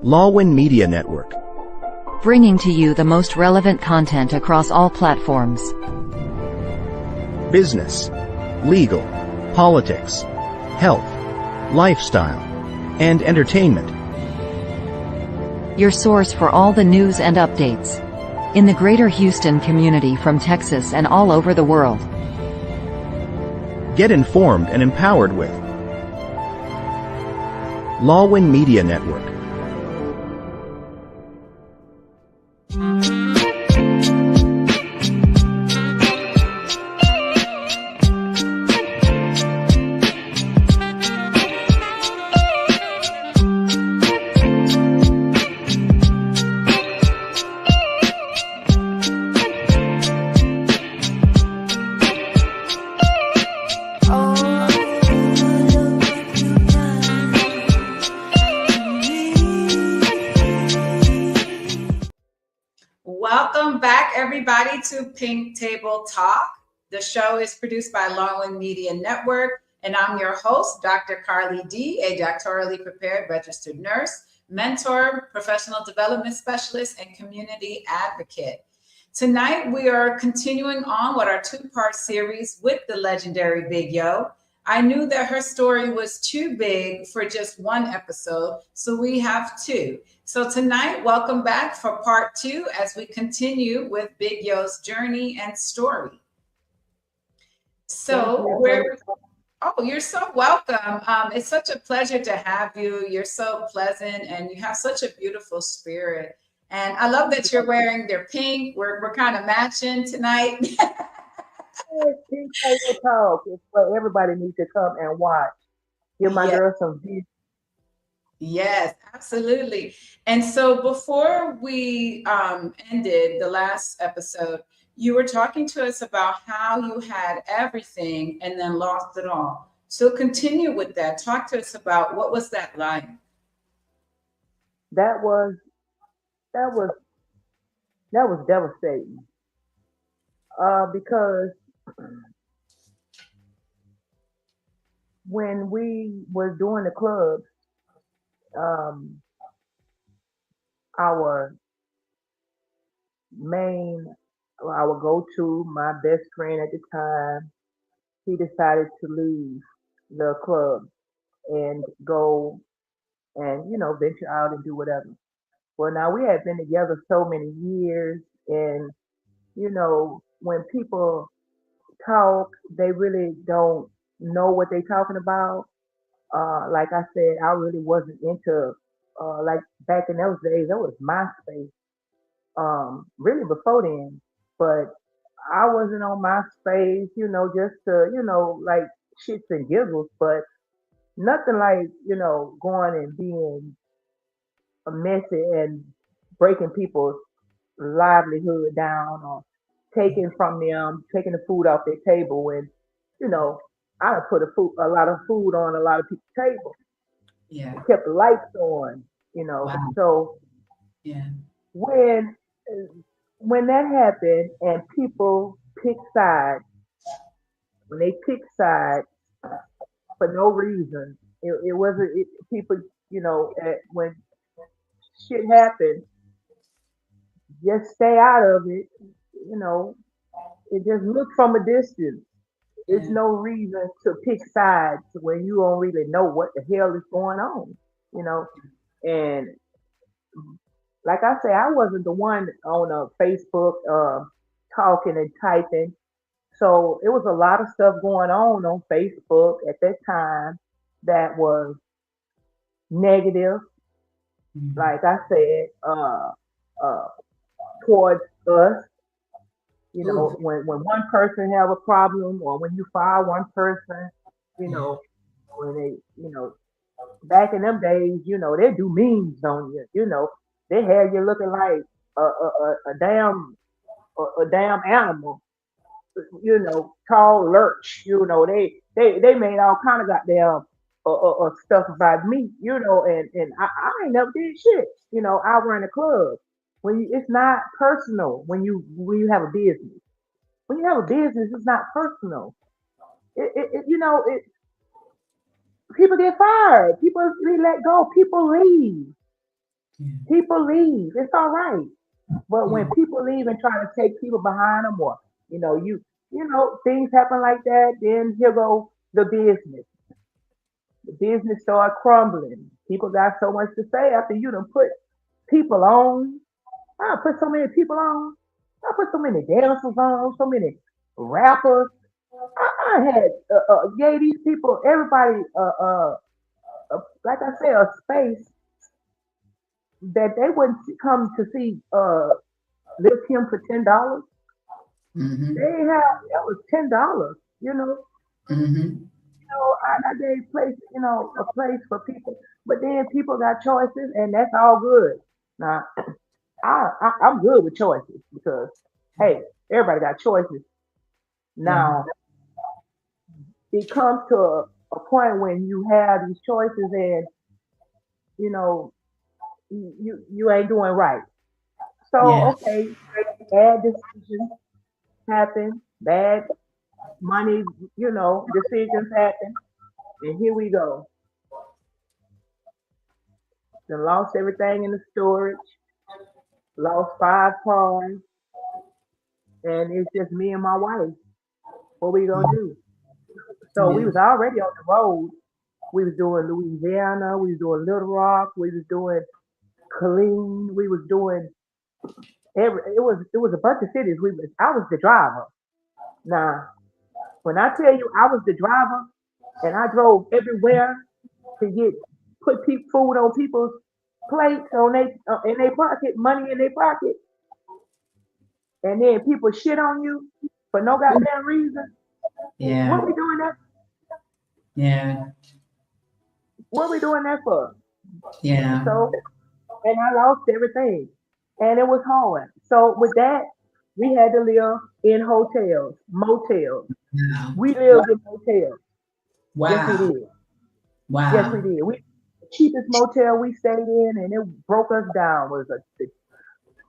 Lawin Media Network. Bringing to you the most relevant content across all platforms. Business, legal, politics, health, lifestyle, and entertainment. Your source for all the news and updates in the greater Houston community from Texas and all over the world. Get informed and empowered with Lawin Media Network. Welcome back, everybody, to Pink Table Talk. The show is produced by Lawin Media Network, and I'm your host, Dr. Carly D., a doctorally prepared registered nurse, mentor, professional development specialist, and community advocate. Tonight, we are continuing on with our two-part series with the legendary Big Yo. I knew that her story was too big for just one episode, so we have two. So tonight, welcome back for part two as we continue with Big Yo's journey and story. So you're so welcome. It's such a pleasure to have you. You're so pleasant and you have such a beautiful spirit. And I love that you're wearing their pink. We're kind of matching tonight. Pink Table Talk is what everybody needs to come and watch. Give my girl some views. Yes, absolutely. And so before we ended the last episode, you were talking to us about how you had everything and then lost it all. So continue with that. Talk to us about what was that like? That was devastating. Because when we was doing the clubs, our go-to, my best friend at the time, he decided to leave the club and go and, venture out and do whatever. Well, now we had been together so many years, and, when people talk, they really don't know what they're talking about. Like I said, I really wasn't into, like back in those days, that was MySpace. Really before then, but I wasn't on MySpace, just to, like shits and giggles, but nothing like, going and being a messy and breaking people's livelihood down or taking from them, taking the food off their table. And, I done put a lot of food on a lot of people's table. Yeah. Kept the lights on, Wow. So yeah. When that happened and people pick sides, when they pick sides for no reason, it wasn't people, when shit happens, just stay out of it, it just look from a distance. There's no reason to pick sides when you don't really know what the hell is going on, and like I say, I wasn't the one on Facebook talking and typing. So it was a lot of stuff going on Facebook at that time that was negative. Mhm. Like I said, towards us. Ooh. When one person have a problem or when you fire one person, when they, back in them days, they do memes on you, they have you looking like a damn animal, tall lurch, they made all kind of goddamn stuff about me, and I ain't never did shit, I run a club. It's not personal when you have a business. When you have a business, it's not personal. People get fired, people be let go, people leave. People leave. It's all right. But when people leave and try to take people behind them, or things happen like that, then here go the business. The business start crumbling. People got so much to say after you done put people on. I put so many people on. I put so many dancers on, so many rappers. I had gave these people, everybody, like I said, a space that they wouldn't come to see Lil Kim for $10. They Mm-hmm. have it was $10. Mm-hmm. I gave a place for people, but then people got choices, and that's all good. Now, I'm good with choices because hey, everybody got choices. Yeah. Now, it comes to a point when you have these choices, and you know you ain't doing right. Yeah. So okay, bad decisions happen, bad money, decisions happen, and here we go. Then lost everything in the storage, lost 5 cars, and it's just me and my wife. What we gonna do? So we Yeah. was already on the road. We was doing Louisiana, we was doing Little Rock, we was doing Killeen, we was doing it was a bunch of cities. I was the driver. Now, when I tell you I was the driver and I drove everywhere to get put food on people's plates on they in their pocket, money in their pocket, and then people shit on you for no goddamn reason. Yeah. What we doing that? Yeah. What we doing that for? Yeah. So, and I lost everything, and it was hard. So with that, we had to live in hotels, motels. Wow. We lived in motels. Yes, we Wow. did. Yes, we Wow. did. The cheapest motel we stayed in, and it broke us down. Was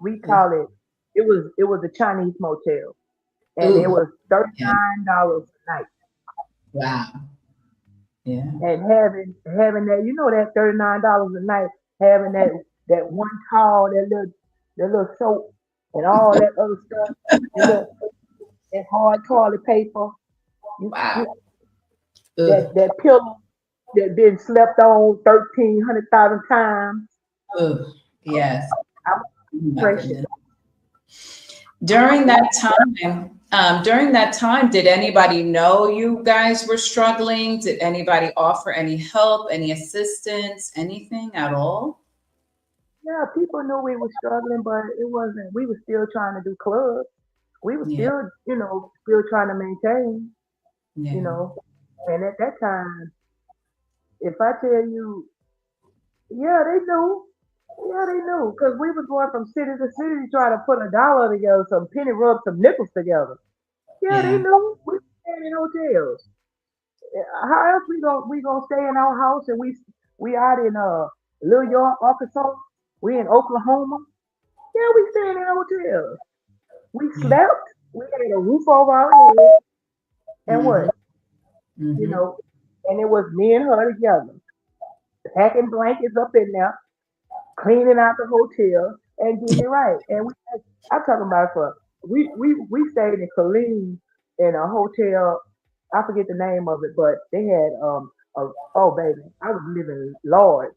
we call it. It was a Chinese motel, and it Ooh. was thirty Yeah. $9 a night. Wow. Yeah. And having that, that $39 a night, having that one towel, that little soap, and all that other stuff, that little that hard toilet paper, Wow. you Ugh. that pillow that been slept on 1,300,000 times. Ugh. Yes. I was Oh my precious. goodness. During that time, did anybody know you guys were struggling? Did anybody offer any help, any assistance, anything at all? Yeah, people knew we were struggling, but it wasn't. We were still trying to do clubs. We were Yeah. still trying to maintain, you Yeah. know. And at that time, if I tell you, yeah, they knew. Yeah, they knew. Because we was going from city to city trying to put a dollar together, some penny rub, some nickels together. Yeah, they Yeah. knew. We were staying in hotels. How else we gonna stay in our house, and we out in Little York, Arkansas. We in Oklahoma. Yeah, we staying in hotels. We Yeah. slept. We had a roof over our head, and Mm-hmm. what you Mm-hmm. know, and it was me and her together, packing blankets up in there, cleaning out the hotel, and getting it right. And I'm talking about we stayed in Killeen in a hotel. I forget the name of it, but they had oh baby, I was living large.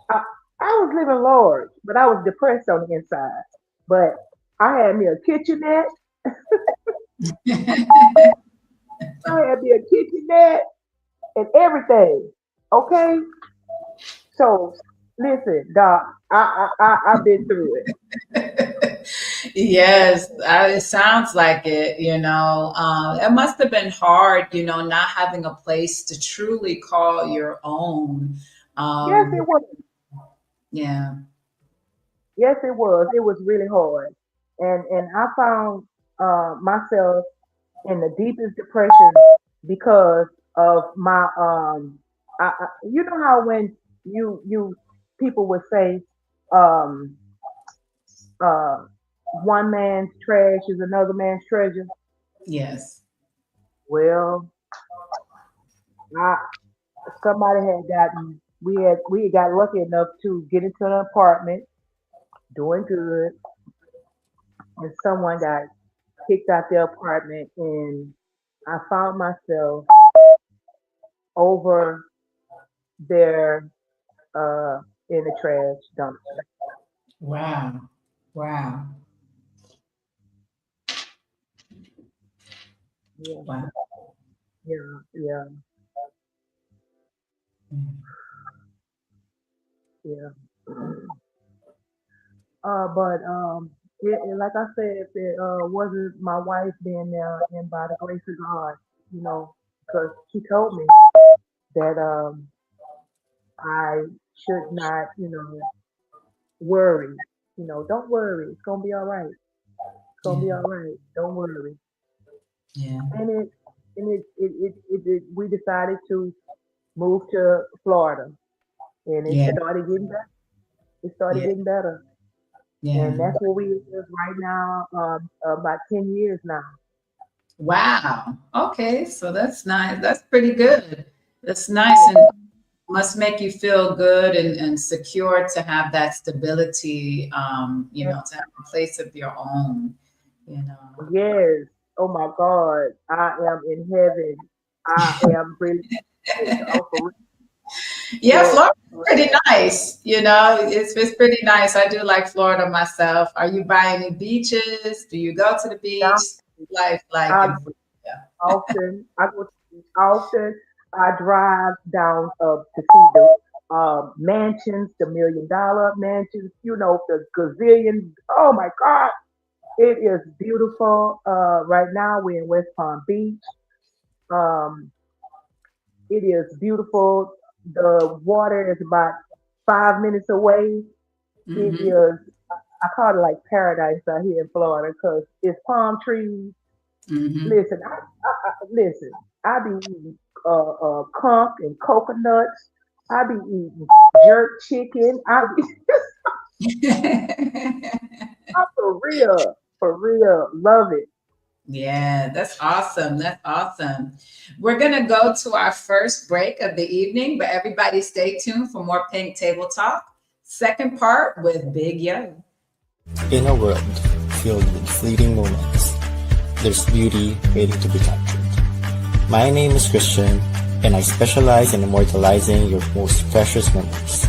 I, I was living large, but I was depressed on the inside. But I had me a kitchenette. I had me a kitchenette and everything. Okay, so listen, Doc, I've been through it. Yes, it sounds like it, it must have been hard, not having a place to truly call your own. Yes, it Um, was. yeah, Yes, it was. It was really hard, and I found myself in the deepest depression because of my you know how when you people would say um uh one man's trash is another man's treasure. yes. Well, I somebody had gotten. we got lucky enough to get into an apartment, doing good, and someone got kicked out their apartment, and I found myself over there uh, in the trash dumpster. Wow. Wow. Yeah, Wow. yeah, yeah, yeah. But like I said, if it wasn't my wife being there, and by the grace of God, you know, because she told me that I should not, worry. Don't worry. It's gonna be all right. It's gonna be Yeah. all right. Don't worry. Yeah. And we decided to move to Florida, and it Yeah. started getting better. It started Yeah. getting better, Yeah. and that's where we live right now. About 10 years now. Wow. Okay. So that's nice. That's pretty good. That's nice and must make you feel good and secure to have that stability, to have a place of your own, you know. Yes. Oh my God. I am in heaven. I am really oh, for Yeah, real. Florida's pretty nice. It's pretty nice. I do like Florida myself. Are you by any beaches? Do you go to the beach? Now, Life like I in Florida. I go to the beach often. I drive down to see the mansions, the $1 million mansions, the gazillion. Oh my God. It is beautiful. Right now we're in West Palm Beach. Um, it is beautiful. The water is about 5 minutes away. It Hmm. is, I call it like paradise out here in Florida because it's palm trees. Hmm. Listen, listen. I be eating conch and coconuts. I be eating jerk chicken. I'm for real, love it. Yeah, that's awesome. That's awesome. We're going to go to our first break of the evening, but everybody stay tuned for more Pink Table Talk. Second part with Big Yo. In a world filled with fleeting moments, there's beauty waiting to be captured. My name is Christian, and I specialize in immortalizing your most precious memories.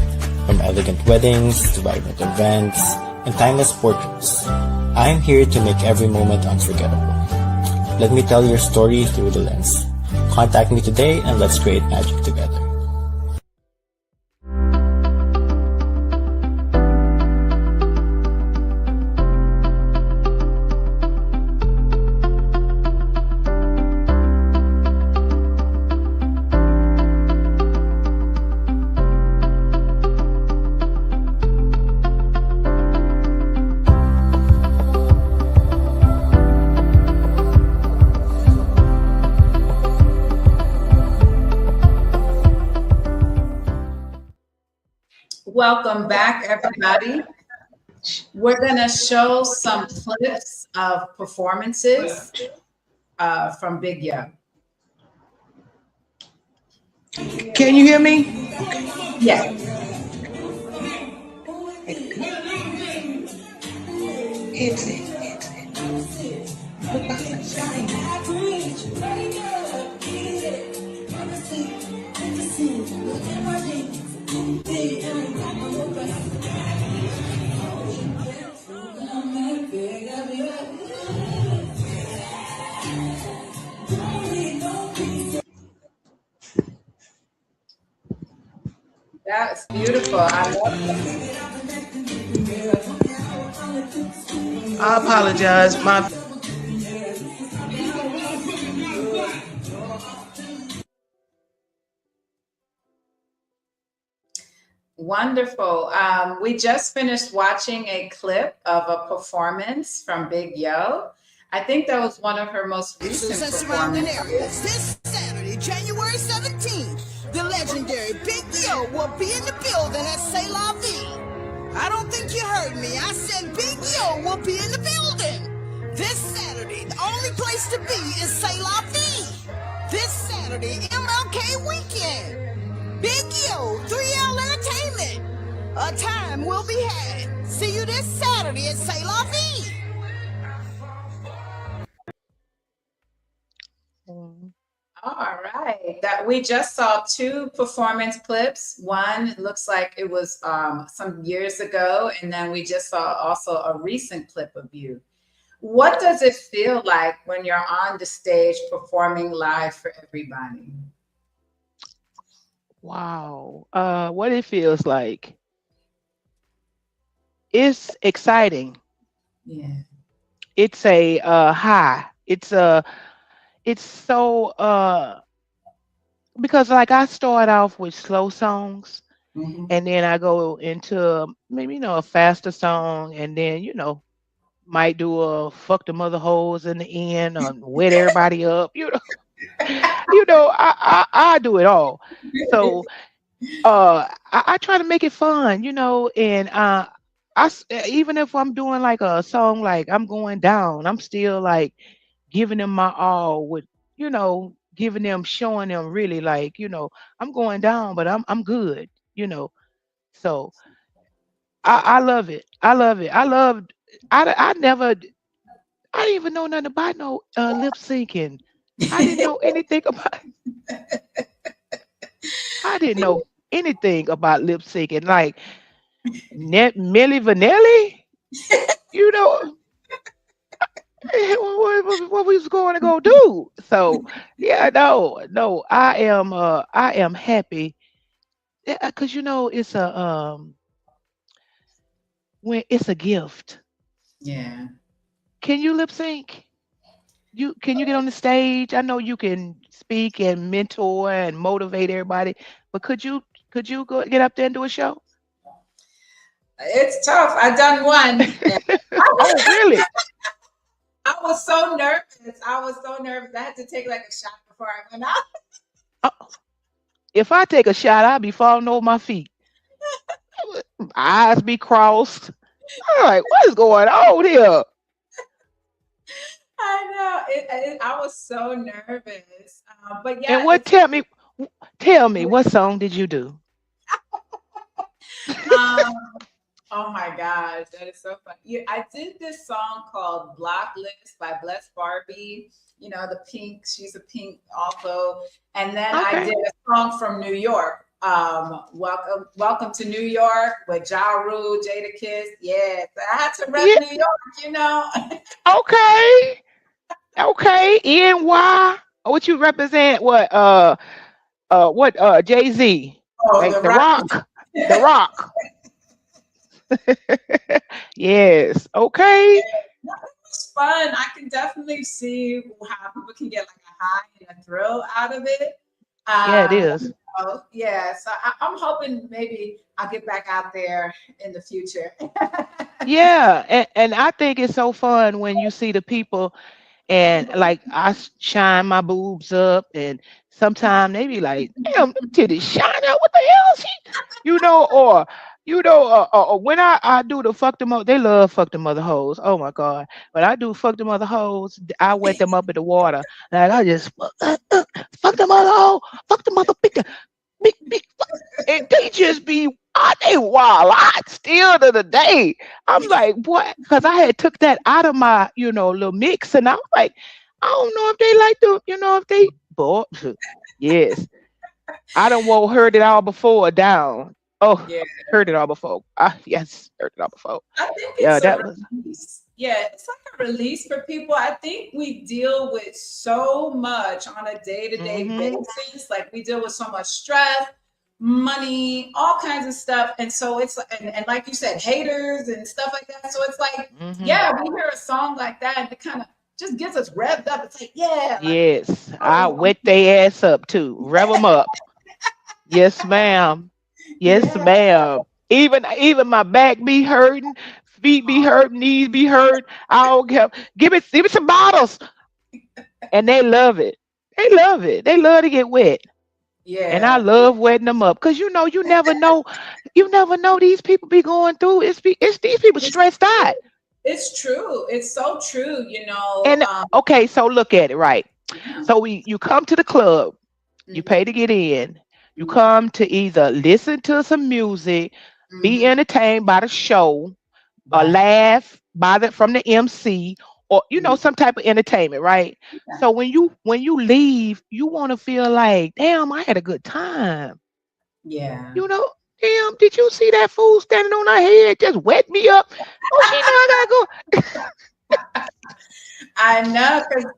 From elegant weddings to vibrant events and timeless portraits, I'm here to make every moment unforgettable. Let me tell your story through the lens. Contact me today and let's create magic together. Welcome back, everybody. We're going to show some clips of performances from Big Yo. Can you hear me? Yeah. That's beautiful. I love that. I apologize. My Wonderful. We just finished watching a clip of a performance from Big Yo. I think that was one of her most recent surrounding performances. areas. This Saturday, January 17th, the legendary Big Yo will be in the building at C'est La Vie. I don't think you heard me. I said Big Yo will be in the building. This Saturday, the only place to be is C'est La Vie. This Saturday, MLK weekend. Big Yo, 3L Entertainment. A time will be had. See you this Saturday at C'est La Vie. All right. That we just saw two performance clips. One looks like it was some years ago, and then we just saw also a recent clip of you. What does it feel like when you're on the stage performing live for everybody? Wow. What it feels like. It's exciting. Yeah. It's a high. It's so because like I start off with slow songs Mhm. and then I go into maybe a faster song and then might do a fuck the mother hoes in the end or wet everybody up. I do it all. So I try to make it fun, and even if I'm doing like a song like I'm going down, I'm still like giving them my all with giving them, showing them really like I'm going down but I'm good. So I love it. I love it. I never, I didn't even know nothing about no lip syncing. I didn't know anything about I didn't know anything about lip syncing. Like Millie Vanilli, you know what we was going to go do. So yeah, no, I am happy because it's a when it's a gift. Yeah. Can you lip sync? Can you get on the stage? I know you can speak and mentor and motivate everybody, but could you go get up there and do a show? It's tough. I done one. And Oh, really? I was so nervous. I was so nervous. I had to take like a shot before I went out. Uh, If I take a shot, I'll be falling over my feet. Eyes be crossed. I'm like, what is going on here? I know. I was so nervous. But And yeah, what? it's Tell me, what song did you do? um oh my gosh, that is so funny. Yeah, I did this song called Block List by Bless Barbie. You know, the pink, she's a pink also. And then I Okay. did a song from New York. Welcome to New York with Ja Rule, Jada Kiss. Yes, I had to rep Yeah. New York, you know. Okay. Okay. NY. What you represent? What? Jay-Z. Oh, Like the The rock. Rock. The Rock. Yes. Okay. No, it was fun. I can definitely see how people can get like a high and a thrill out of it. Yeah, it Um, is. yeah, so I'm hoping maybe I'll get back out there in the future. Yeah, and I think it's so fun when you see the people and like shine my boobs up and sometimes they be like, damn, them titties shine out. What the hell is she? Or when I do the fuck them up, they love fuck them mother hoes. Oh my god. When I do fuck them mother hoes, I wet them up in the water. Like I just fuck the mother hoe, fuck the mother big and they just be they wild out still to the day. I'm like, what? Because I had took that out of my, little mix, and I was like, I don't know if they like to, if they, but yes, I don't want heard it all before down. Oh, Yeah, heard it all before. Ah, yes, heard it all before. I think Yeah, it's a that was. release. Yeah, it's like a release for people. I think we deal with so much on a day-to-day Mm-hmm. basis. Like we deal with so much stress, money, all kinds of stuff. And so it's and like you said, haters and stuff like that. So it's like, Mm-hmm. yeah, we hear a song like that and it kind of just gets us revved up. It's like, yeah, like Yes, I oh wet their ass up too. Rev them up. Yes, ma'am. Yes, yeah. ma'am. Even my back be hurting, feet be hurting, knees be hurt. I don't care. Give me some bottles, and they love it. They love it. They love to get wet, and I Yeah. love wetting them up because you never know these people be going through. It's these people It's stressed true. out. It's true. It's so true, you know. And okay, so look at it right. Yeah. So you come to the club, you Mhm. pay to get in. You come to either listen to some music, be Mm-hmm. entertained by the show, or Right. laugh by the from the MC, or Yeah. some type of entertainment, right? So when you leave, you want to feel like, damn, I had a good time. Yeah. You know, damn, did you see that fool standing on her head just wet me up? Oh, she know I gotta go. I know, because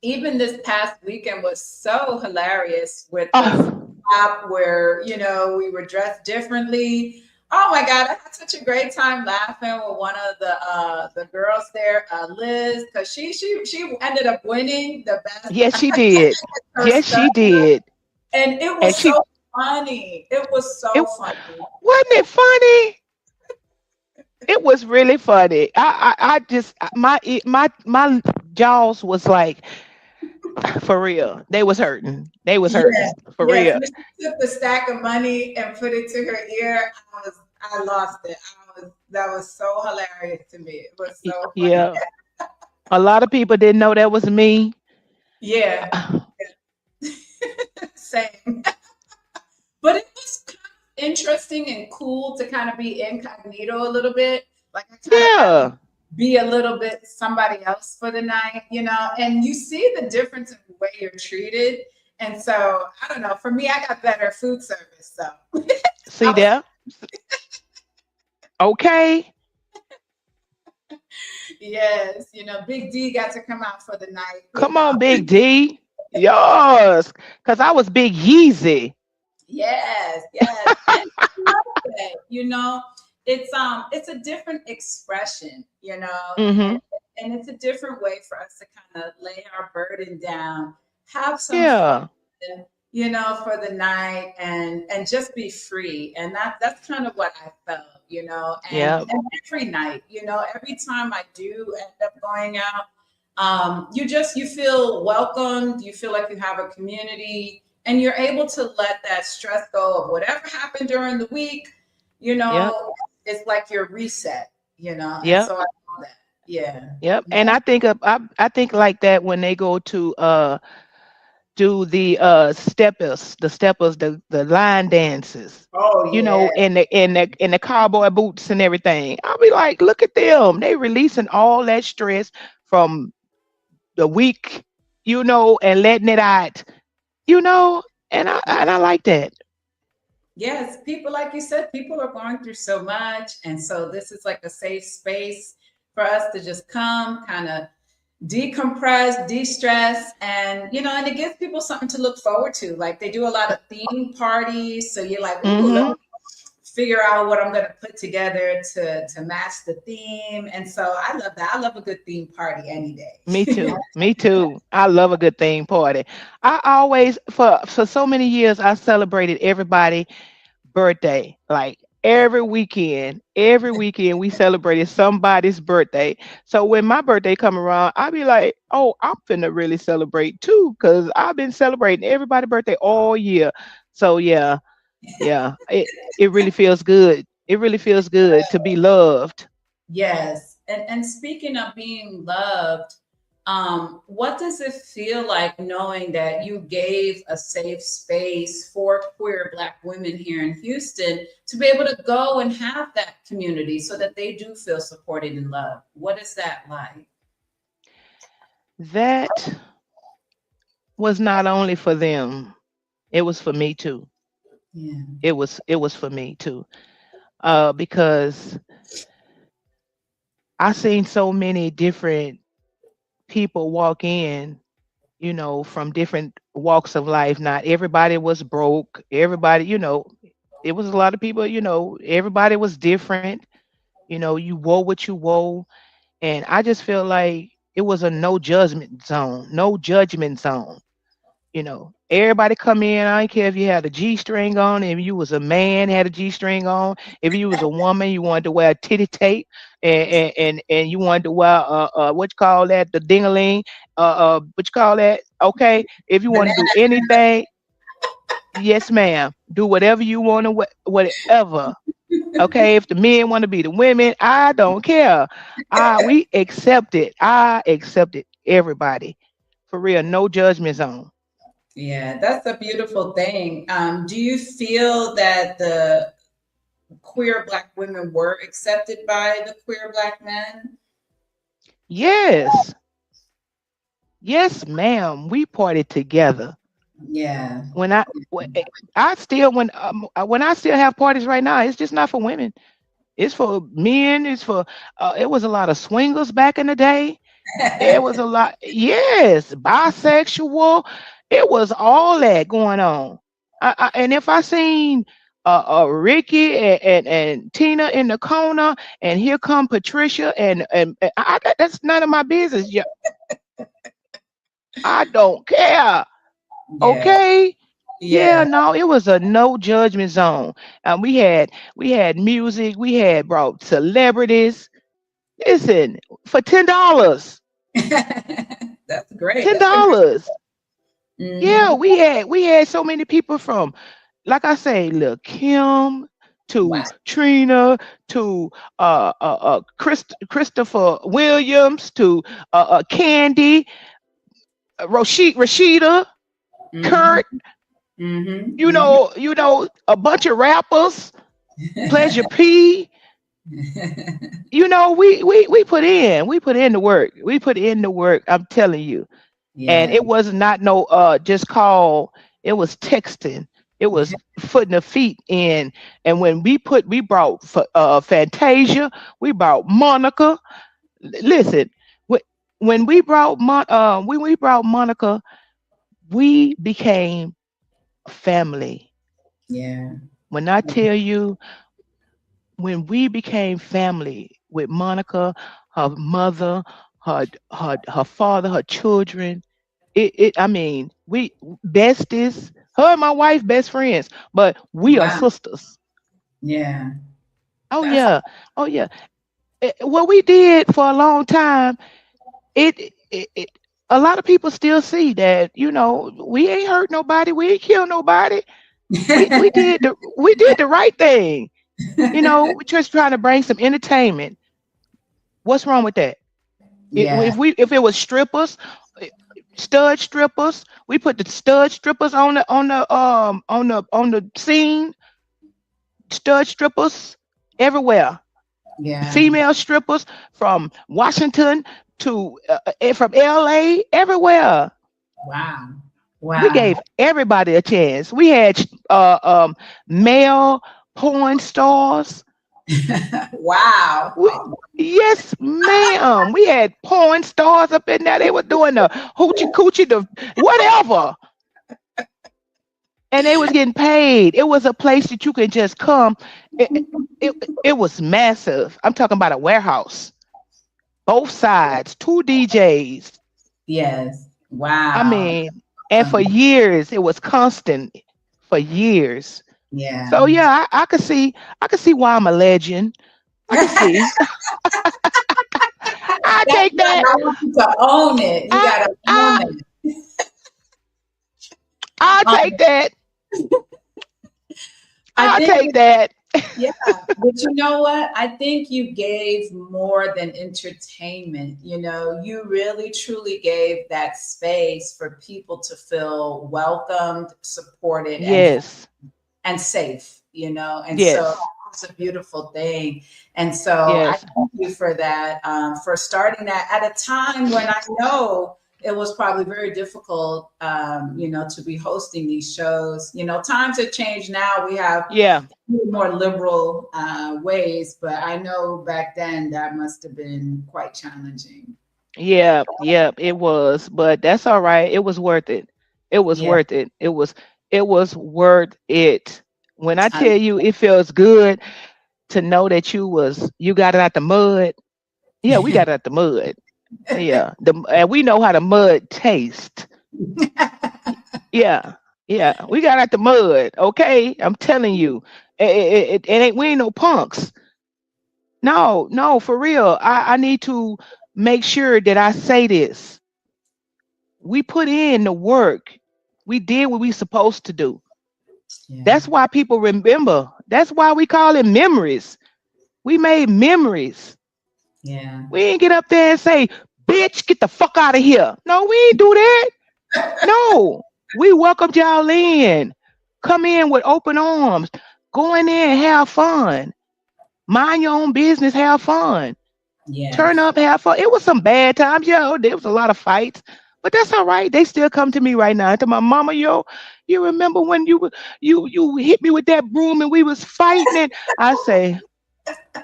even this past weekend was so hilarious with the Oh, flop where, we were dressed differently. Oh my God, I had such a great time laughing with one of the girls there, Liz, because she ended up winning the best yes, she did. her Yes, stuff. she did. And it And was she so funny. It was it so funny. wasn't it funny. It was really funny. I just my jaws was like, for real. They was hurting. They was Yeah, hurting for yes. real. When she took the stack of money and put it to her ear, I lost it. That was so hilarious to me. It was so funny. Yeah. A lot of people didn't know that was me. Yeah, same. But it was kind of interesting and cool to kind of be incognito a little bit. Like I kind of got to Yeah. be a little bit somebody else for the night, and you see the difference in the way you're treated. And so I don't know. For me, I got better food service. So See I was there? Okay. yes, Big D got to come out for the night. Come on, Big D. Yes. Cause I was Big Yeezy. Yes, yes. And I love it. It's a different expression, Mm-hmm. and it's a different way for us to kind of lay our burden down, have some fun, Yeah. for the night and just be free. And that's kind of what I felt, Yeah. and every night, every time I do end up going out, you feel welcomed, you feel like you have a community, and you're able to let that stress go of whatever happened during the week, you Yep. know, it's like your reset, and Yep. so I love that. Yeah. Yep. And I think like that when they go to do the steppers, the line dances, Oh yeah. in the cowboy boots and everything. I'll be like, look at them. They releasing all that stress from the week, and letting it out, you know, and I like that. Yes, people, like you said, people are going through so much. And so this is like a safe space for us to just come, kind of decompress, de-stress, and it gives people something to look forward to. Like they do a lot of theme parties. So you're like, ooh, let me Mm-hmm. figure out what I'm gonna put together to match the theme. And so I love that. I love a good theme party any Me day. too. Me too. I love a good theme party. I always for so many years I celebrated everybody birthday. Like every weekend we celebrated somebody's birthday. So when my birthday come around, I be like, oh, I'm finna really celebrate too, because I've been celebrating everybody's birthday all year. So yeah, yeah, it really feels good. It really feels good to be loved. Yes. And speaking of being loved, what does it feel like knowing that you gave a safe space for queer Black women here in Houston to be able to go and have that community so that they do feel supported and loved? What is that like? That was not only for them, it was for me too. Yeah. It was for me too. Because I seen so many different people walk in, from different walks of life. Not everybody was broke. Everybody, it was a lot of people, everybody was different. You wore what you wore. And I just feel like it was a no judgment zone, no judgment zone. Everybody come in. I don't care if you had a G string on, if you was a man had a G string on, if you was a woman, you wanted to wear titty tape, and you wanted to wear what you call that, the dingaling, what you call that? Okay, if you want to do Banana. anything, yes, ma'am, do whatever you want to, whatever. Okay, if the men want to be the women, I don't care. We accept it. I accepted everybody, for real, no judgment zone. Yeah, that's a beautiful thing. Do you feel that the queer Black women were accepted by the queer Black men? Yes, yes, ma'am. We partied together. Yeah. When I, wh- eh, I still when I still have parties right now, it's just not for women. It's for men. It's for. It was a lot of swingers back in the day. It was a lot. Yes, bisexual. It was all that going on. And if I seen Ricky and Tina in the corner, and here come Patricia, and that's none of my business. Yeah, I don't care. Yeah. Okay. Yeah, Yeah. no, it was a no judgment zone. We had music. We had brought celebrities. Listen, for $10. That's great. Ten That's a great. dollars. Yeah, Hmm. we had so many people from, like I say, Lil Kim Wow. to Trina to Christopher Williams to Candy, Rashida, Hmm. Kurt. Hmm. You know, a bunch of rappers, Pleasure P. We put in the work. We put in the work. I'm telling you. And Yeah. it was not no just call. It was texting. It was putting the feet in. And when we brought Fantasia, we brought Monica. Listen, wh- when we brought Monica, we became family. Yeah. When I tell you, when we became family with Monica, her mother, her father, her children, I mean, we besties, her and my wife best friends, but we are Wow. sisters. Yeah. Oh That's yeah. Oh yeah. What we did for a long time, it a lot of people still see that, we ain't hurt nobody, we ain't killed nobody. We did the right thing. We're just trying to bring some entertainment. What's wrong with that? Yeah. If it was strippers, eh, stud strippers, we put the stud strippers on the scene. Stud strippers everywhere. Yeah. Female strippers from Washington to from LA, everywhere. Wow. We Wow. gave everybody a chance. We had male porn stars. Wow. We, yes, ma'am. We had porn stars up in there. They were doing the hoochie coochie, the whatever, and they was getting paid. It was a place that you can just come. It was massive. I'm talking about a warehouse, both sides, two DJs. Yes. I Wow. mean, and for years it was constant. For years. Yeah. So yeah, I could see why I'm a legend. I could see. I That's take right. that. I want you to own it. You I gotta own I it. I take Um, that. I I think take that. yeah, but you know what? I think you gave more than entertainment. You really truly gave that space for people to feel welcomed, supported, Yes. and safe, and so Yes. it's a beautiful thing. And so I Yes. thank you for that, for starting that at a time when I know it was probably very difficult, to be hosting these shows. Times have changed now. We have Yeah. more liberal ways, but I know back then that must have been quite challenging. Yeah. Yeah. It was, but that's all right. It was worth it. It was Yeah. worth it. It was worth it. When I I, tell you it feels good to know that you got it out the mud. Yeah, we got it out the mud. Yeah. And we know how the mud tastes. Yeah. Yeah. We got out the mud. Okay. I'm telling you. We ain't no punks. No, no, for real. I need to make sure that I say this. We put in the work. We did what we supposed to do. yeah. That's why people remember. That's why we call it memories. We made memories. Yeah. We ain't get up there and say, bitch, get the fuck out of here. No, we ain't do that. No. We welcomed y'all in. Come in with open arms. Go in there and have fun. Mind your own business, have fun. Turn Yes. up, have fun. It was some bad times, yo. There was a lot of fights, but that's all right. They still come to me right now. To my mama, yo, you remember when you hit me with that broom and we was fighting? And I say,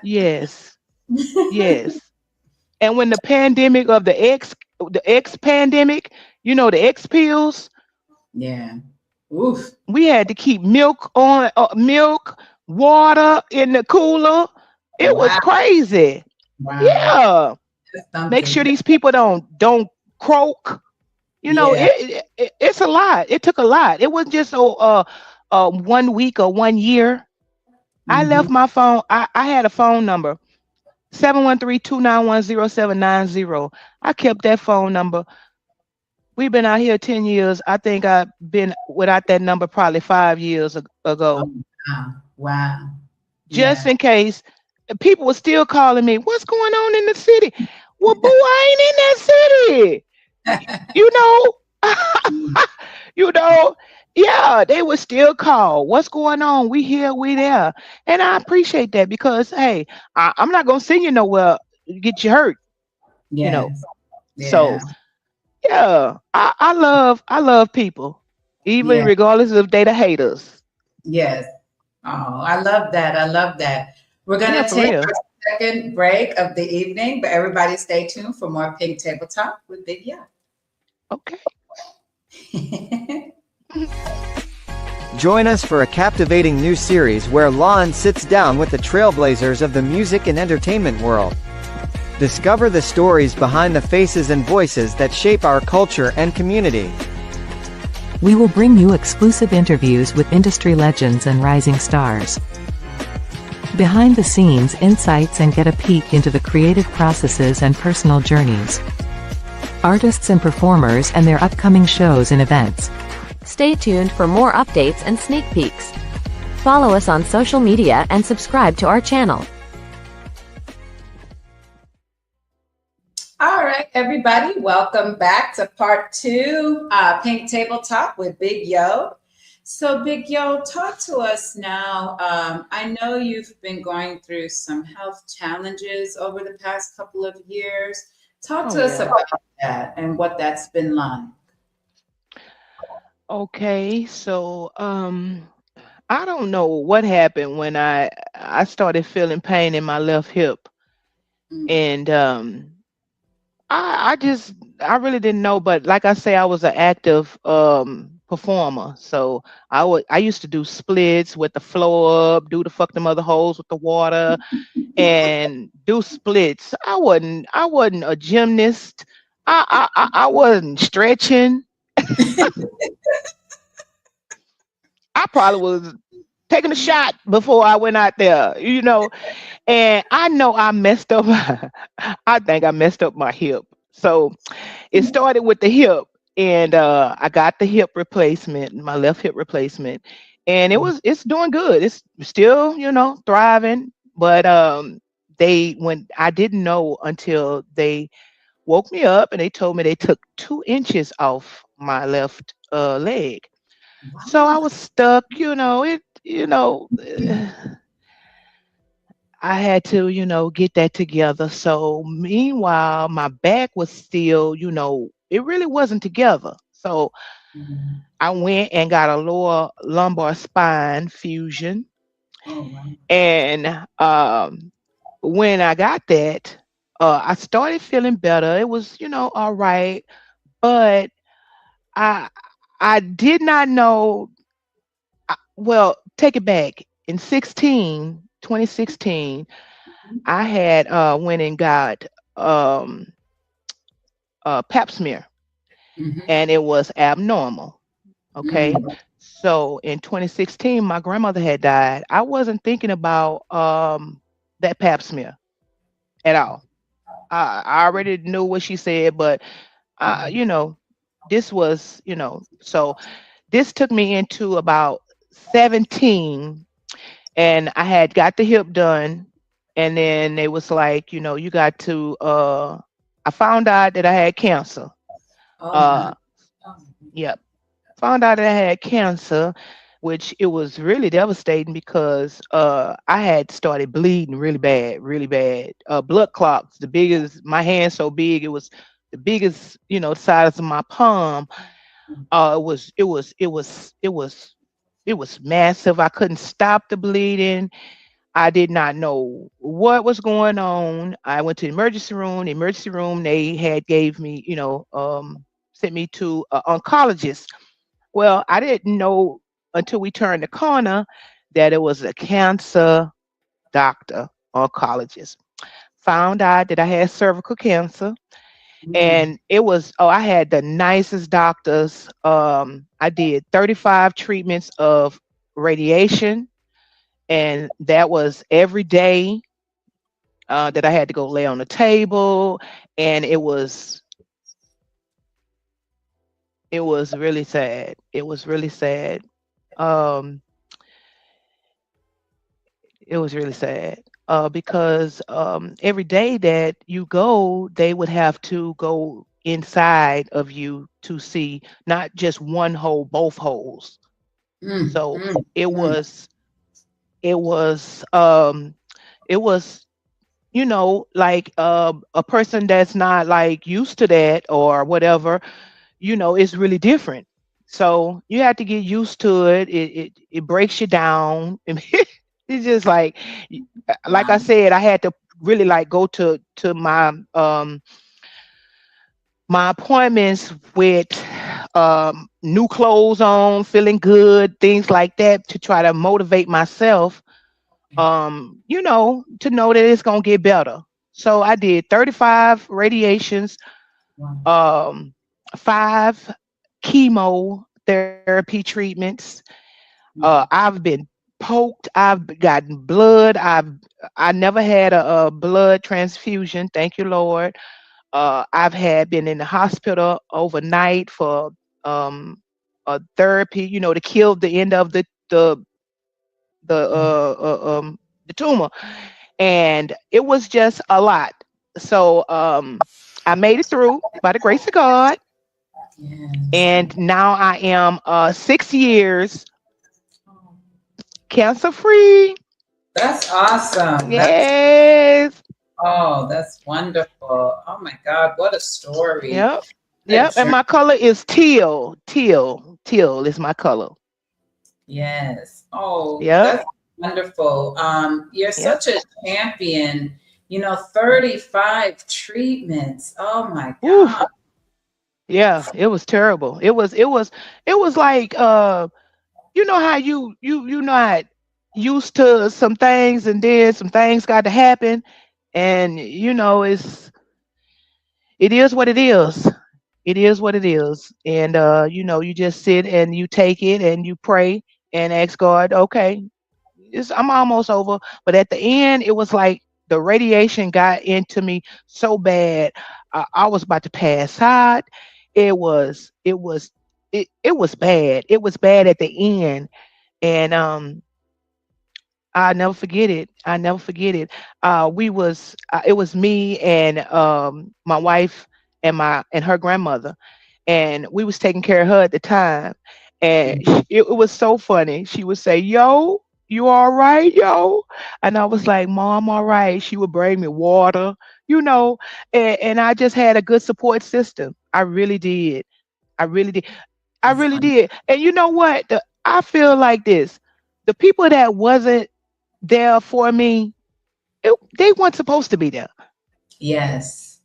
yes, yes. And when the pandemic of the X pandemic, the X pills, Yeah. Oof. we had to keep milk, water in the cooler. It was Wow. crazy. Wow. Yeah. That's Make sure something. these people don't croak. Yeah. It's a lot. It took a lot. It wasn't just 1 week or 1 year. I Hmm. left my phone. I had a phone number 713-291-0790. I kept that phone number. We've been out here 10 years. I think I've been without that number probably 5 years Oh, ago. wow. Wow. Just Yeah. in case people were still calling me, what's going on in the city? Well, boo, I ain't in that city. You know, you know, yeah, they would still call. What's going on? We here, we there. And I appreciate that because, hey, I'm not going to send you nowhere to get you hurt, you know. Yes. So, Yeah. yeah, I love people, even Yeah. regardless if they the haters. Yes. Oh, I love that. I love that. We're going Yeah, to for take real. our second break of the evening, but everybody stay tuned for more Pink Table Talk with Big Yo. Okay. Join us for a captivating new series where Lawin sits down with the trailblazers of the music and entertainment world. Discover the stories behind the faces and voices that shape our culture and community. We will bring you exclusive interviews with industry legends and rising stars. Behind the scenes insights and get a peek into the creative processes and personal journeys. Artists and performers and their upcoming shows and events. Stay tuned for more updates and sneak peeks. Follow us on social media and subscribe to our channel. All right, everybody, welcome back to part two, Pink Table Talk with Big Yo. So, Big Yo, talk to us now. I know you've been going through some health challenges over the past couple of years. Talk Oh, to us yeah. about that and what that's been like. Okay. So, I don't know what happened when I started feeling pain in my left hip, Mm. and I really didn't know, but like I say, I was an active performer. So I used to do splits with the floor up, do the fuck them other holes with the water, and do splits. I wasn't a gymnast. I wasn't stretching. I probably was taking a shot before I went out there. And I know I messed up. I think I messed up my hip. So it started with the hip, and I got the hip replacement, my left hip replacement, and it's doing good. It's still, thriving. But they when I didn't know until they woke me up and they told me they took 2 inches off my left leg. So I Wow. was stuck. I had to, get that together. So meanwhile, my back was still, it really wasn't together. So Mhm. I went and got a lower lumbar spine fusion. Oh, wow. And when I got that, I started feeling better. It was, all right. But I I did not know. Well, take it back. In 2016, I had went and got um pap smear, Mhm. and it was abnormal. Okay. Mm. So in 2016, my grandmother had died. I wasn't thinking about that pap smear at all. I already knew what she said, but uh, Mhm. you know, this was, so this took me into about 17, and I had got the hip done, and then it was like, you got to I found out that I had cancer. Oh, my. Uh Oh, yep. found out that I had cancer, which it was really devastating because I had started bleeding really bad, really bad. Blood clots, the biggest, my hand so big, it was the biggest, size of my palm. It was massive. I couldn't stop the bleeding. I did not know what was going on. I went to the emergency room. The emergency room, they had gave me, sent me to an oncologist. Well, I didn't know until we turned the corner that it was a cancer doctor, oncologist. Found out that I had cervical cancer, Mm. and I had the nicest doctors. I did 35 treatments of radiation, and that was every day that I had to go lay on the table, and it was really sad. It was really sad. Um, it was really sad because every day that you go, they would have to go inside of you to see not just one hole, both holes. Mm, So mm, it mm. was, it was, um, it was like a person that's not like used to that or whatever, it's really different. So you have to get used to it. It breaks you down. It's just like I Wow. said, I had to really like go to my appointments with new clothes on, feeling good, things like that, to try to motivate myself, to know that it's gonna get better. So I did 35 radiations, Wow. um, 5 chemotherapy treatments. Mm. I've been poked. I've gotten blood. I never had a blood transfusion. Thank you, Lord. I've had been in the hospital overnight for um, a therapy, to kill the end of the Yeah. uh, the tumor, and it was just a lot. So I made it through by the grace of God, Yes. and now I am 6 years cancer free. That's awesome. Yes. That's wonderful. Oh my God, what a story. Yep. What a Yep. And journey. my color is teal. Teal is my color. Yes. Oh, Yep. that's wonderful. You're Yep. such a champion. 35 treatments. Oh my Ooh. God. Yeah. It was terrible. It was like how you not used to some things, and then some things got to happen, and it is what it is. It is what it is. And you just sit and you take it and you pray and ask God, okay, I'm almost over. But at the end, it was like the radiation got into me so bad. I was about to pass out. It was bad. It was bad at the end. And I never forget it. I never forget it. It was me and my wife and her grandmother, and we was taking care of her at the time. And it was so funny. She would say, "Yo, you all right, yo?" And I was like, "Mom, all right." She would bring me water, you know, and I just had a good support system. I really did. I really did. I That's really wonderful. did. And you know what? I feel like this. The people that wasn't there for me, they weren't supposed to be there. Yes.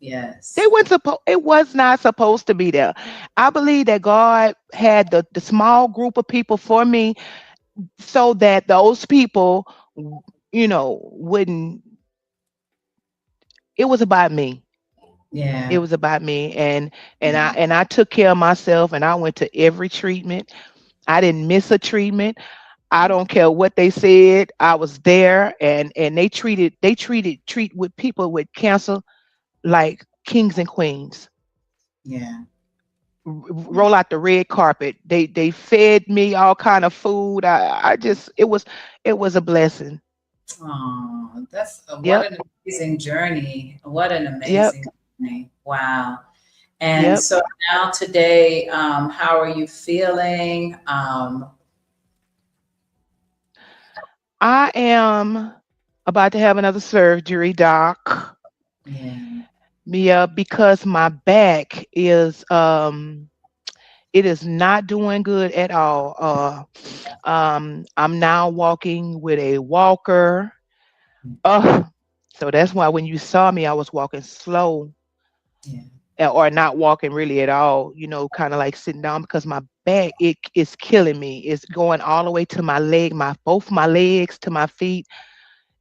They Yes. weren't supposed. It was not supposed to be there. I believe that God had the small group of people for me, so that those people, wouldn't. It was about me. It Yeah. was about me, and I Yeah. and I took care of myself, and I went to every treatment. I didn't miss a treatment. I don't care what they said. I was there, and they treat with people with cancer like kings and queens. Yeah. Roll out the red carpet. They fed me all kind of food. I just it was a blessing. Oh, that's what Yep. an amazing journey. What an Yep. amazing journey. Wow. And Yep. so now today, how are you feeling? I am about to have another surgery, doc. Yeah, Yeah, because my back is it is not doing good at all. I'm now walking with a walker. Uh, so that's why when you saw me, I was walking slow, yeah, or not walking really at all, kind of like sitting down because my back it is killing me. It's going all the way to my leg, my both my legs to my feet,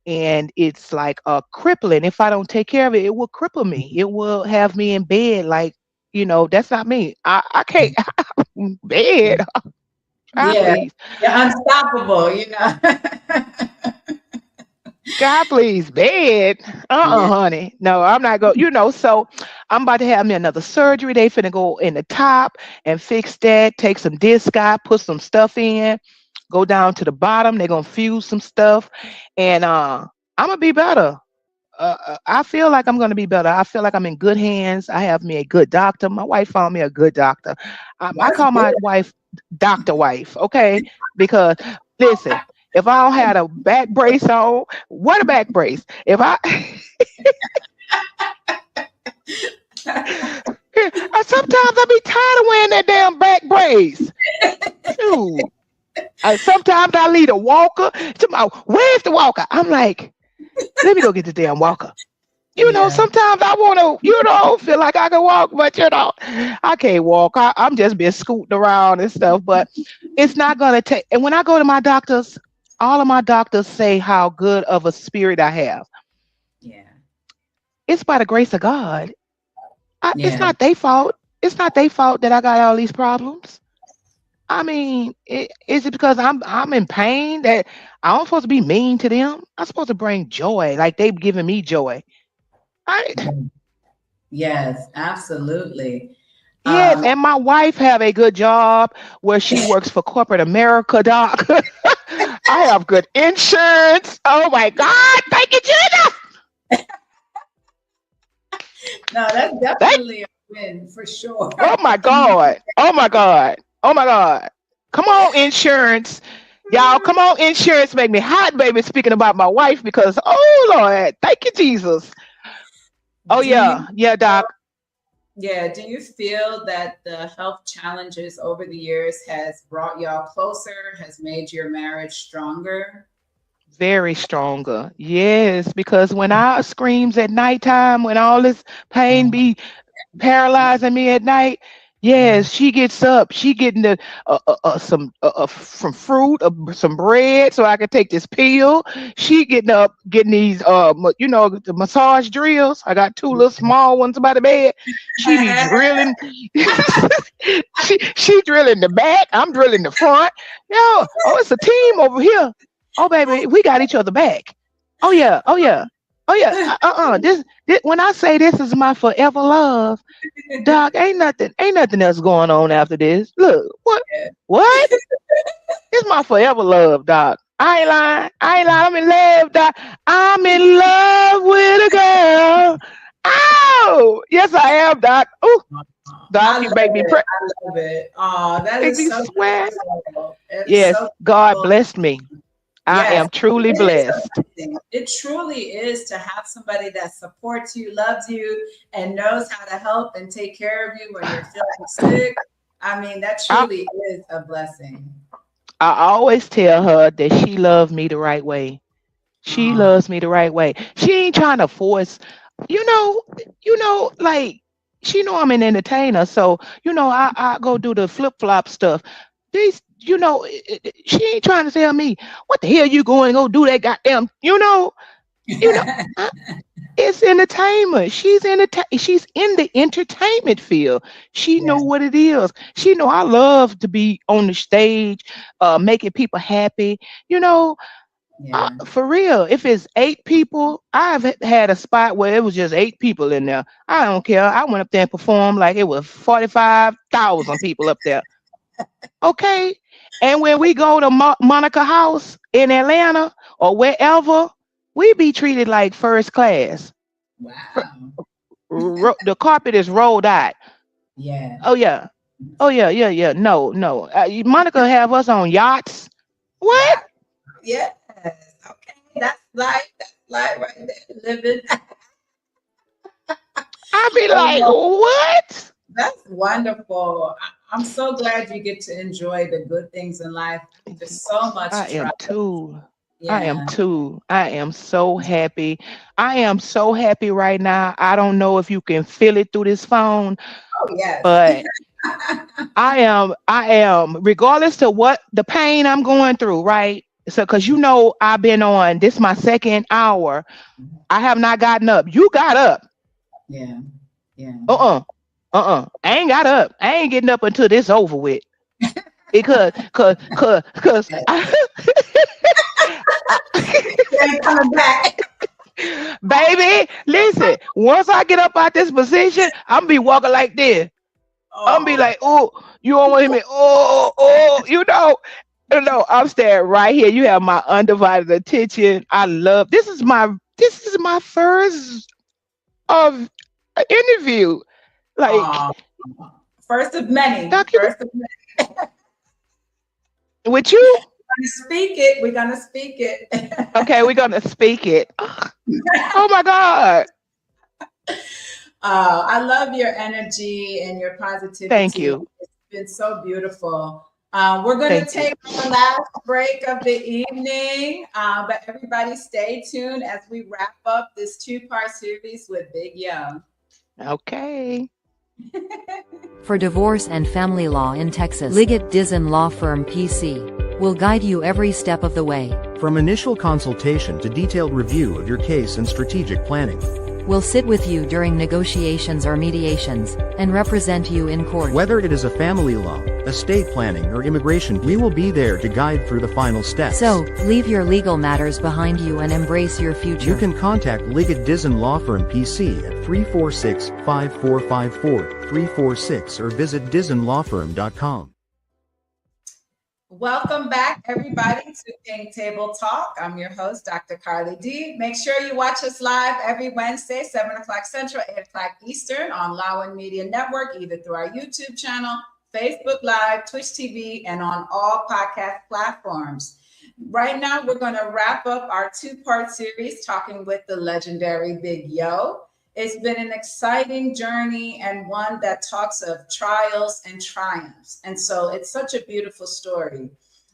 and it's like crippling. If I don't take care of it, it will cripple me. It will have me in bed like, that's not me. I can't bed. God yeah. please. You're unstoppable, you know. God please, bed. Yeah. Honey. No, I'm not going, so I'm about to have me another surgery. They finna go in the top and fix that, take some disc out, put some stuff in, go down to the bottom. They're gonna fuse some stuff, and I'm gonna be better. I feel like I'm gonna be better. I feel like I'm in good hands. I have me a good doctor. My wife found me a good doctor. I That's call good. my wife doctor wife, okay? Because listen, if I don't have a back brace on, what a back brace. If I sometimes I be tired of wearing that damn back brace. Shoot. Sometimes I leave a walker. Where's the walker? I'm like, let me go get the damn walker. Yeah. Sometimes I want to, feel like I can walk, but I can't walk. I'm just been scooting around and stuff, but it's not going to take. And when I go to my doctors, all of my doctors say how good of a spirit I have. Yeah. It's by the grace of God. It's Yeah. not their fault. It's not their fault that I got all these problems. I mean, is it because I'm in pain that I'm supposed to be mean to them? I'm supposed to bring joy, like they've given me joy. I Yes, absolutely. Yes, Um, and my wife have a good job where she works for corporate America, doc. I have good insurance. Oh my God, thank you, Jesus. no, that's Thank. definitely a win for sure. Oh my God. Oh my God. Oh my God. Come on, insurance. Y'all, come on, insurance. Make me hot, baby. Speaking about my wife, because oh Lord, thank you, Jesus. Oh Do you yeah, doc. Yeah, do you feel that the health challenges over the years has brought y'all closer, has made your marriage stronger? Very stronger. Yes, because when I screams at nighttime, when all this pain Oh, be paralyzing me at night. yeah. Yes, she gets up. She getting the some from fruit, some bread, so I can take this pill. She getting up, getting these the massage drills. I got two little small ones by the bed. She be drilling. she drilling the back. I'm drilling the front. It's a team over here. Oh baby, we got each other back. Oh yeah, oh yeah, oh yeah. This when I say this is my forever love. Doc, ain't nothing else going on after this. Look, what? What? It's my forever love, Doc. I ain't lying. I ain't lying. I'm in love, Doc. I'm in love with a girl. Oh, yes, I am, Doc. Oh, I Doc, you love make me it. I love it. Oh, that make is me so sweat. beautiful. It is Yes, so God beautiful. blessed me. I Yes, am truly it is blessed. amazing. It truly is to have somebody that supports you, loves you, and knows how to help and take care of you when you're feeling sick. I mean, that I, truly is a blessing. I always tell her that she loved me the right way. She Oh, loves me the right way. She ain't trying to force, you know, like she know I'm an entertainer, so I go do the flip flop stuff. These, she ain't trying to tell me what the hell you going to go do that goddamn, you know. I, it's entertainment. She's in the entertainment field. She know yeah, what it is. She know I love to be on the stage, making people happy. You know, yeah. for real, if it's 8 people, I've had a spot where it was just 8 people in there. I don't care. I went up there and performed like it was 45,000 people up there. Okay. And when we go to Monica House in Atlanta or wherever, we be treated like first class. Wow. The carpet is rolled out. Yeah. Oh yeah. Oh yeah, yeah, yeah. No, no. Monica have us on yachts. What? Yeah. Yes. Okay. That's life. That's life right there. Living. I be Oh, like, well, what? that's wonderful. I'm so glad you get to enjoy the good things in life after so I much am trouble. too. I am Yeah. too. I am so happy. I am so happy right now. I don't know if you can feel it through this phone, Oh, yes. but I am, regardless to what the pain I'm going through, right? So, because I've been on this my second hour. I have not gotten up. You got up. Yeah. Yeah. Uh-uh. I ain't got up. I ain't getting up until this over with. Because Yeah. I, You ain't coming back. baby, listen, once I get up out this position, I'm gonna be walking like this. I'm be Oh, like, oh, you don't want me, I'm standing right here. You have my undivided attention. This is my first of interview. Like oh. First of many. document First of many. with you. We're gonna speak it. We're gonna speak it. Okay, we're gonna speak it. Oh my God. I love your energy and your Thank positivity. you. It's been so beautiful. We're going to Thank you. take our last break of the evening, but everybody stay tuned as we wrap up this two-part series with Big Yo. Okay. For divorce and family law in Texas, Liggett Dizon Law Firm PC will guide you every step of the way. From initial consultation to detailed review of your case and strategic planning. We'll sit with you during negotiations or mediations, and represent you in court. Whether it is a family law, estate planning, or immigration, we will be there to guide through the final steps. So, leave your legal matters behind you and embrace your future. You can contact Liggett Dizon Law Firm PC at 346-5454-346 or visit DizonLawFirm.com. Welcome back, everybody, to Pink Table Talk. I'm your host, Dr. Carly D. Make sure you watch us live every Wednesday, 7 o'clock Central, 8 o'clock Eastern on Lawin Media Network, either through our YouTube channel, Facebook Live, Twitch TV, and on all podcast platforms. Right now, we're going to wrap up our two-part series talking with the legendary Big Yo. It's been an exciting journey and one that talks of trials and triumphs. And so it's such a beautiful story.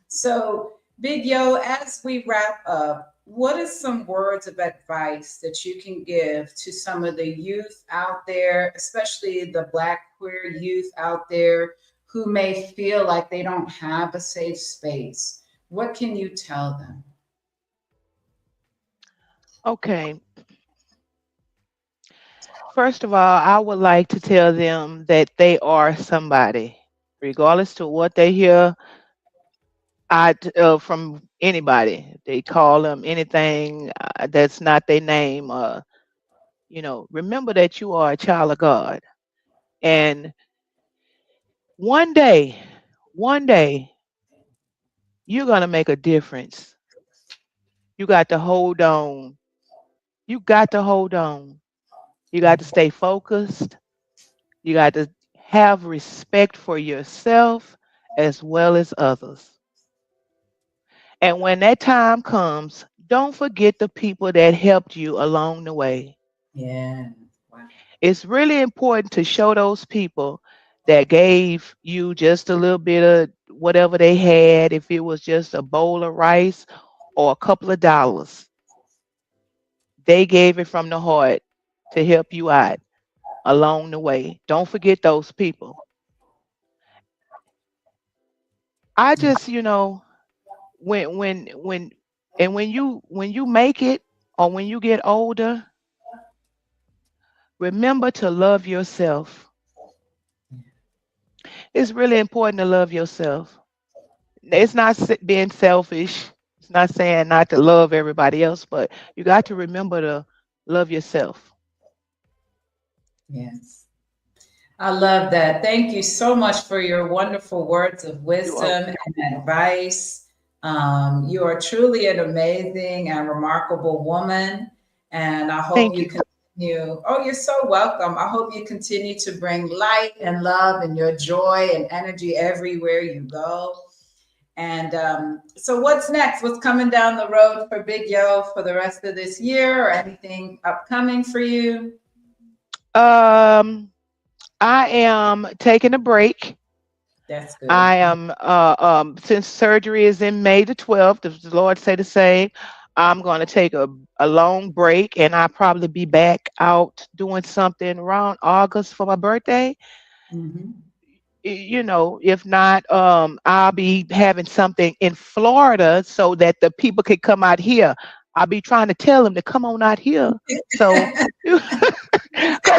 So, Big Yo, as we wrap up, what is some words of advice that you can give to some of the youth out there, especially the Black queer youth out there who may feel like they don't have a safe space? What can you tell them? Okay. First of all, I would like to tell them that they are somebody, regardless to what they hear from anybody. They call them anything that's not their name. Remember that you are a child of God, and one day, one day, you're gonna make a difference. You got to hold on. You got to hold on. You got to stay focused. You got to have respect for yourself as well as others. And when that time comes, don't forget the people that helped you along the way. Yeah. Wow. It's really important to show those people that gave you just a little bit of whatever they had, if it was just a bowl of rice or a couple of dollars. They gave it from the heart to help you out along the way. Don't forget those people. I just, when and when you make it or when you get older, remember to love yourself. It's really important to love yourself. It's not being selfish. It's not saying not to love everybody else, but you got to remember to love yourself. Yes. I love that. Thank you so much for your wonderful words of You are wisdom and advice. You are truly an amazing and remarkable woman. And I hope Thank you you. continue you. Oh, you're so welcome. I hope you continue to bring light and love and your joy and energy everywhere you go. And so what's next? What's coming down the road for Big Yo for the rest of this year, or anything upcoming for you? Um, I am taking a break. That's good. I am since surgery is in May the 12th, if the Lord say the same, I'm going to take a long break, and I'll probably be back out doing something around August for my birthday. Mhm. You know, if not, I'll be having something in Florida so that the people can come out here. I'll be trying to tell them to come on out here. So, because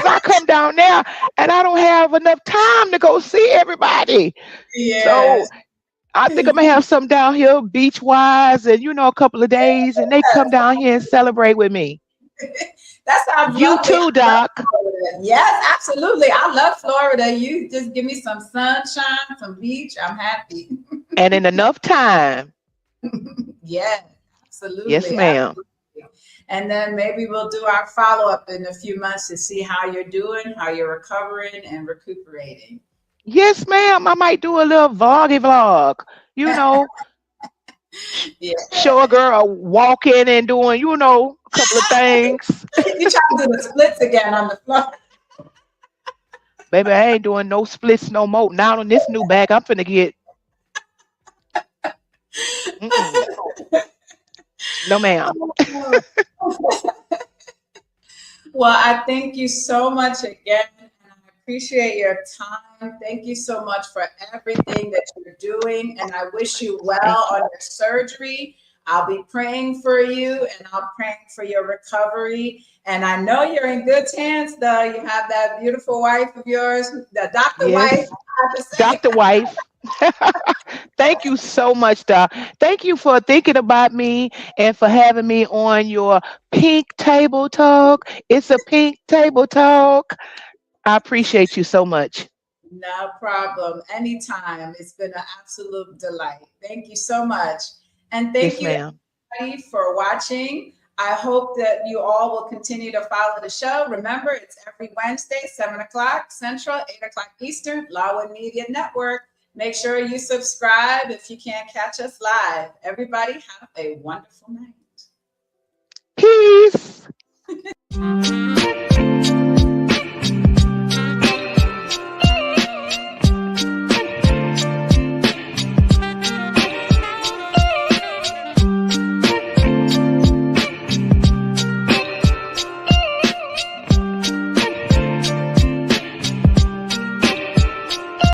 I come down there and I don't have enough time to go see everybody. Yes. So I think I'm gonna have some down here beach wise, and a couple of days, and they come down here and celebrate with me. That sounds You lovely. too, I love Doc. Florida. Yes, absolutely. I love Florida. You just give me some sunshine, some beach. I'm happy. And in enough time. Yes, Yes, absolutely. ma'am. Absolutely. And then maybe we'll do our follow up in a few months to see how you're doing, how you're recovering and recuperating. Yes, ma'am. I might do a little vloggy vlog. You know, Yeah. show a girl walking and doing, a couple of things. You trying to do the splits again on the floor. Baby, I ain't doing no splits no more. Now on this new bag, I'm finna get. Mm-mm. No, ma'am. Well, I thank you so much again, and I appreciate your time. Thank you so much for everything that you're doing, and I wish you well Thank you. on your surgery. I'll be praying for you, and I'll praying for your recovery. And I know you're in good hands, though. You have that beautiful wife of yours, the doctor wife. I Yes, have to say. Dr. Wife. Thank you so much, Doc. Thank you for thinking about me and for having me on your pink table talk. It's a pink table talk. I appreciate you so much. No problem. Anytime. It's been an absolute delight. Thank you so much. And thank Yes, you, ma'am. everybody, for watching. I hope that you all will continue to follow the show. Remember, it's every Wednesday, 7 o'clock Central, 8 o'clock Eastern, Lawin Media Network. Make sure you subscribe if you can't catch us live. Everybody, have a wonderful night. Peace.